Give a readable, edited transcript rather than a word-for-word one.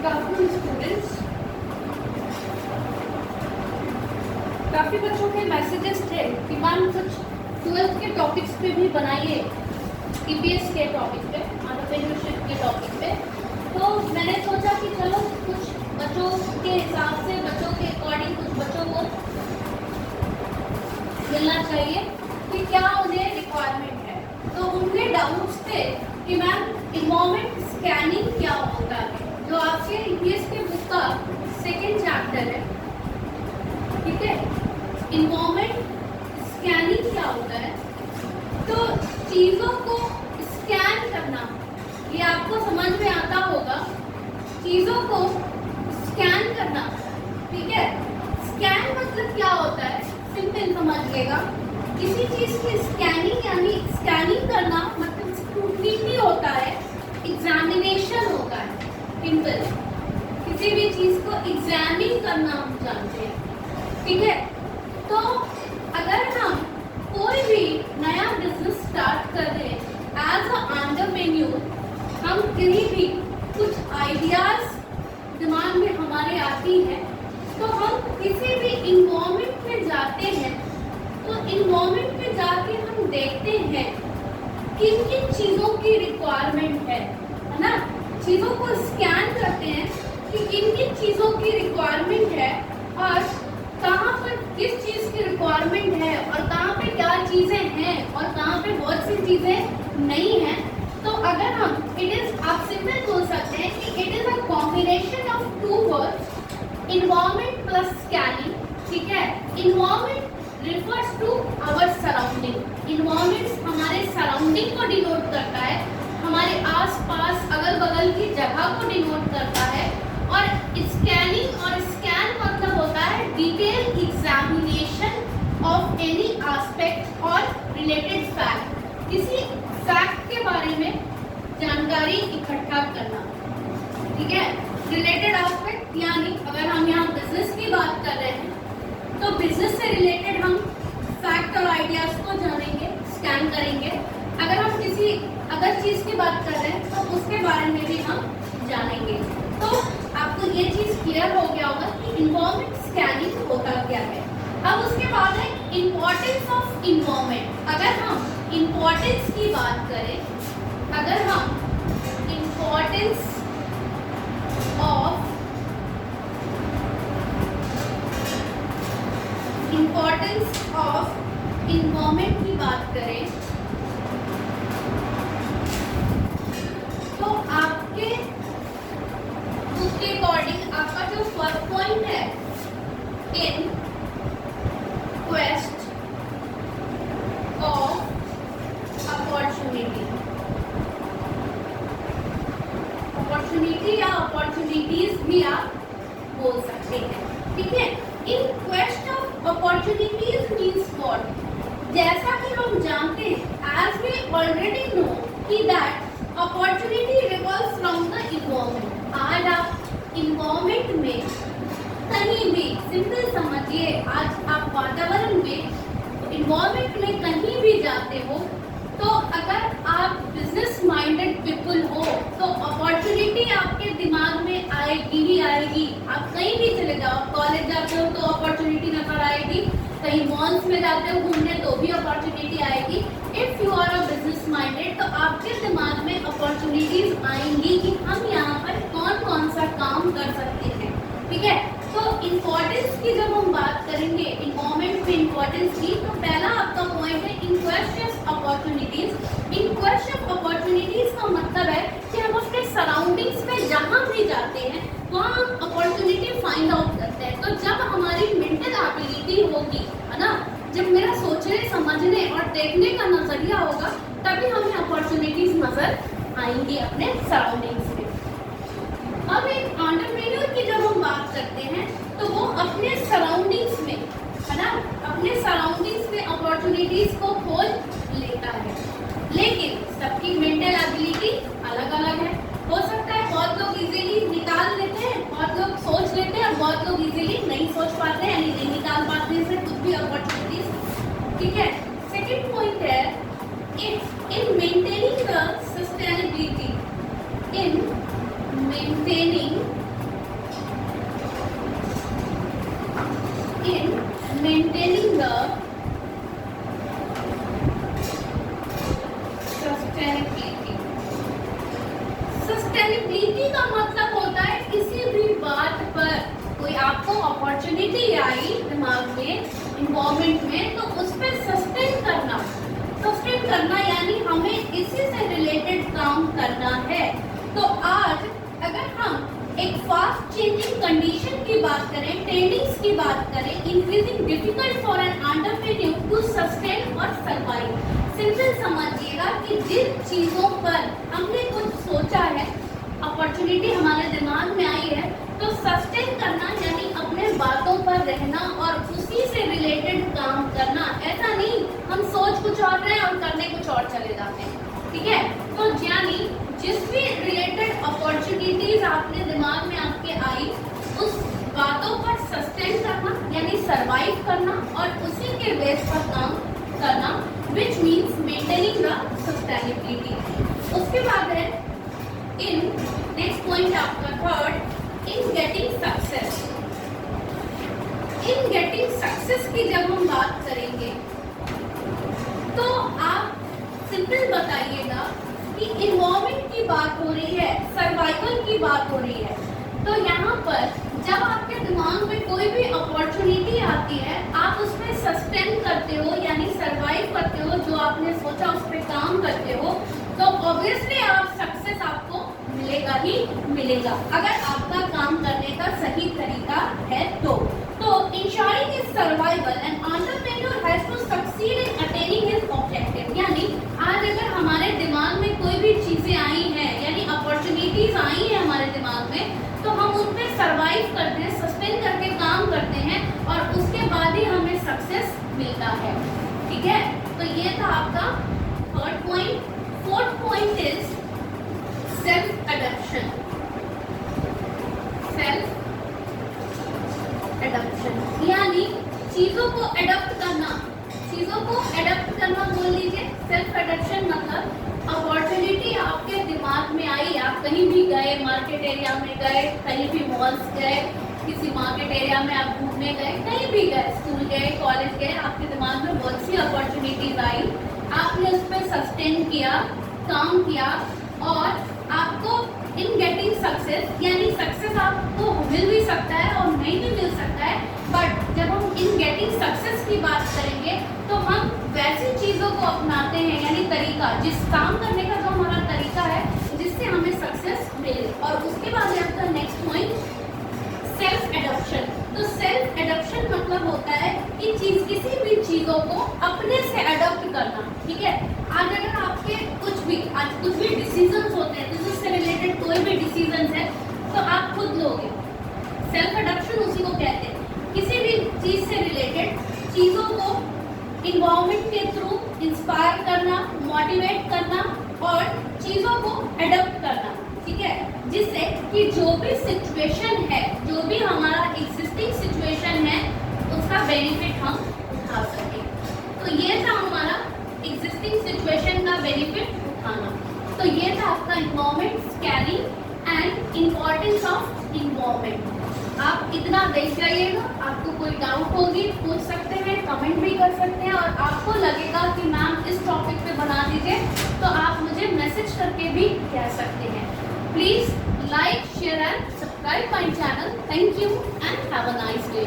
Afternoon students. काफ़ी बच्चों के मैसेजेस थे कि मैम कुछ 12th के टॉपिक्स पे भी बनाइए, EPS के टॉपिक पे, एंटरप्रेन्योरशिप के टॉपिक पे। तो मैंने सोचा कि चलो कुछ बच्चों के हिसाब से, बच्चों के अकॉर्डिंग कुछ बच्चों को मिलना चाहिए कि क्या उन्हें रिक्वायरमेंट है। तो उनके डाउट्स थे कि मैम इन्वायरमेंट स्कैनिंग क्या होता है, जो आपके EPS के बुक का 2nd चैप्टर है, ठीक है। इन्वायरमेंट स्कैनिंग क्या होता है? तो चीज़ों को स्कैन करना, ये आपको समझ में आता होगा। चीज़ों को स्कैन करना, ठीक है। स्कैन मतलब क्या होता है, सिंपल समझिएगा। किसी चीज़ की स्कैनिंग यानी स्कैनिंग करना मतलब स्क्रूटनी होता है, एग्जामिनेशन होता है, सिंपल। किसी भी चीज़ को एग्जामिन करना हम जानते हैं, ठीक है। तो अगर हम कोई भी नया बिजनेस स्टार्ट कर रहे हैं एज अ एंटरप्रेन्योर, हम कहीं भी कुछ आइडियाज दिमाग में हमारे आती है, तो हम किसी भी इन्वायरमेंट में जाते हैं। तो इन्वायरमेंट में जाके हम देखते हैं किन किन चीज़ों की रिक्वायरमेंट है ना। चीज़ों को स्कैन करते हैं कि किन किन चीज़ों की रिक्वायरमेंट है और कहाँ पर किस चीज़ की रिक्वायरमेंट है और कहाँ पे क्या चीज़ें हैं और कहाँ पे बहुत सी चीज़ें नहीं हैं। तो अगर हम आप सिंपल बोल सकते हैं कि it is a combination of 2 words, environment plus scanning, ठीक है। Environment refers to our surrounding। Environment हमारे सराउंडिंग को डिनोट करता है, हमारे आसपास अगल बगल की जगह को डिनोट करता है। और स्कैनिंग और स्कैन मतलब होता है detail examination of any aspect और रिलेटेड फैक्ट, किसी फैक्ट के बारे में जानकारी इकट्ठा करना, ठीक है। रिलेटेड एस्पेक्ट यानी अगर हम यहाँ बिजनेस की बात कर रहे हैं तो बिजनेस से रिलेटेड हम फैक्ट और आइडियाज को जानेंगे, स्कैन करेंगे। अगर हम किसी अदर चीज़ की बात कर रहे हैं तो उसके बारे में भी हम जानेंगे। तो आपको ये चीज़ क्लियर हो गया होगा कि इन्वायरमेंट स्कैनिंग होता क्या है। अब उसके बाद है इम्पोर्टेंस ऑफ इन्वायरमेंट। अगर हम इम्पोर्टेंस की बात करें, अगर हम इम्पोर्टेंस ऑफ इन्वायरमेंट की बात करें तो आपके बुक के अकॉर्डिंग आपका जो फर्स्ट पॉइंट है, इन क्वेस्ट ऑफ अपॉर्चुनिटी या अपॉर्चुनिटीज भी आप बोल सकते हैं, ठीक है। In quest of opportunities means what? जैसा कि हम जानते हैं, एज वी ऑलरेडी नो कि that opportunity revolves from the environment. आज आप इन्वायरमेंट में कहीं भी, सिंपल समझिए, आज आप वातावरण में, इन्वायरमेंट में कहीं भी जाते हो तो अगर आप बिजनेस माइंडेड पीपल हो तो अपॉर्चुनिटी आपके दिमाग में आएगी ही आएगी। आप कहीं भी चले जाओ, कॉलेज जाते हो तो अपॉर्चुनिटी नजर आएगी, कहीं मॉल्स में जाते हो घूमने तो भी अपॉर्चुनिटी आएगी। If you are a business minded तो आपके दिमाग में अपॉर्चुनिटीज आएंगी कि हम यहाँ पर कौन कौन सा काम कर सकते हैं, ठीक है। तो इम्पोर्टेंस की जब हम बात करेंगे, इन्वायरमेंट में इम्पोर्टेंस की, तो पहला आपका पॉइंट है in quest of opportunities. In quest of opportunities का मतलब है कि हम अपने सराउंडिंग्स में जहाँ भी जाते हैं वहाँ हम अपॉर्चुनिटी फाइंड आउट करते हैं। तो जब हमारी मेंटल एबिलिटी होगी, है ना, जब मेरा सोचने, समझने और देखने का नजरिया होगा, तभी हमें अपॉर्चुनिटीज नजर आएंगी अपने सराउंडिंग्स में। अब एक एंटरप्रेन्योर की जब हम बात करते हैं तो वो अपने सराउंडिंग्स में, है ना, अपने सराउंडिंग्स में अपॉर्चुनिटीज को खोज लेता है। लेकिन सबकी मेंटल एबिलिटी अलग अलग है। हो सकता है बहुत लोग इजीली निकाल लेते हैं, बहुत लोग सोच लेते हैं और बहुत लोग इजीली नहीं सोच पाते हैं, यानी नहीं निकाल पाते हैं कुछ भी अपॉर्चुनिटीज, ठीक है। सेकेंड पॉइंट है in maintaining the sustainability, in maintaining sustainability का मतलब होता है किसी भी बात पर कोई आपको अपॉर्चुनिटी आई दिमाग में, इन्वॉल्वमेंट में, तो उस पर सस्टेन करना यानी हमें इसी से रिलेटेड काम करना है। तो आज अगर हम एक फास्ट चेंजिंग कंडीशन की बात करें, ट्रेंडिंग्स की बात करें, increasing difficult for an entrepreneur to sustain और सर्वाइव। सिंपल समझिएगा कि जिन चीजों पर हमने कुछ सोचा है, अपॉर्चुनिटी हमारे दिमाग में आई है, तो सस्टेन करना यानी अपने बातों पर रहना और उसी से रिलेटेड काम करना। ऐसा नहीं हम सोच कुछ और रहे हैं और करने कुछ और चले जाते हैं, ठीक है। तो यानी जिस भी रिलेटेड अपॉर्चुनिटीज आपने दिमाग में आपके आई, उस बातों पर सस्टेन करना यानी सरवाइव करना और उसी के बेस पर काम करना, which means maintaining the sustainability। उसके बाद है in next point आपका third, in getting success। in getting success की जब हम बात करेंगे तो आप सिंपल बताइएगा कि इन्वॉल्वमेंट की बात हो रही है, सर्वाइवल की बात हो रही है। तो यहाँ पर जब आपके दिमाग में कोई भी अपॉर्चुनिटी आती है, आप उस पर सस्टेन करते हो यानी सरवाइव करते हो, जो आपने सोचा उस पर काम करते हो, तो ऑब्वियसली आप सक्सेस आपको मिलेगा ही मिलेगा, अगर आपका काम करने का सही तरीका है तो ensuring his survival an entrepreneur has to succeed in attaining his objective। यानी आज अगर हमारे दिमाग में कोई भी चीजें आई हैं यानी अपॉर्चुनिटीज आई हैं हमारे दिमाग में, तो हम उन पे सरवाइव करते हैं, सस्टेन करके काम करते हैं और उसके बाद ही हमें सक्सेस मिलता है, ठीक है। तो ये था आपका third point. Fourth point is self adoption. Self adoption यानी चीजों को एडॉप्ट करना, चीजों को एडॉप्ट करना बोल लीजिए। सेल्फ एडॉप्शन मतलब अपॉर्चुनिटी आपके दिमाग में आई, आप कहीं भी गए, मार्केट एरिया में गए, कहीं भी मॉल्स गए, किसी मार्केट एरिया में आप घूमने गए, कहीं भी गए, स्कूल गए, कॉलेज गए, आपके दिमाग में बहुत सी अपॉर्चुनिटीज आई, आपने उस पर सस्टेन किया, काम किया और आपको इन गेटिंग सक्सेस यानी सक्सेस आपको मिल भी सकता है और नहीं भी मिल सकता है, बट जब हम इन गेटिंग सक्सेस की बात करेंगे तो हम वैसी चीज़ों को अपनाते हैं यानी तरीका, जिस काम करने का जो हमारा तरीका है जिससे हमें सक्सेस मिले। और उसके बाद है आपका नेक्स्ट पॉइंट सेल्फ एडॉप्शन। तो सेल्फ एडॉप्शन मतलब होता है कि किसी भी चीज़ों को अपने से अडॉप्ट करना, ठीक है। आज अगर आपके कुछ भी डिसीजंस होते हैं, बिजनेस से रिलेटेड कोई भी डिसीजंस है, तो आप खुद लोगे। सेल्फ एडॉप्शन उसी को कहते हैं, किसी भी चीज़ से रिलेटेड चीज़ों को इन्वॉल्वमेंट के थ्रू इंस्पायर करना, मोटिवेट करना और चीज़ों को एडॉप्ट करना, ठीक है, जिससे कि जो भी सिचुएशन है, जो भी हमारा एग्जिस्टिंग सिचुएशन है, उसका बेनिफिट हम उठा सकें। तो ये था हमारा एग्जिस्टिंग सिचुएशन का बेनिफिट उठाना। तो ये था आपका involvement, scanning and importance of involvement. आप इतना देख जाइएगा, आपको कोई डाउट होगी पूछ सकते हैं, कमेंट भी कर सकते हैं, और आपको लगेगा कि मैम इस टॉपिक पे बना दीजिए, तो आप मुझे मैसेज करके भी कह सकते हैं। Please like, share and subscribe my channel. Thank you and have a nice day.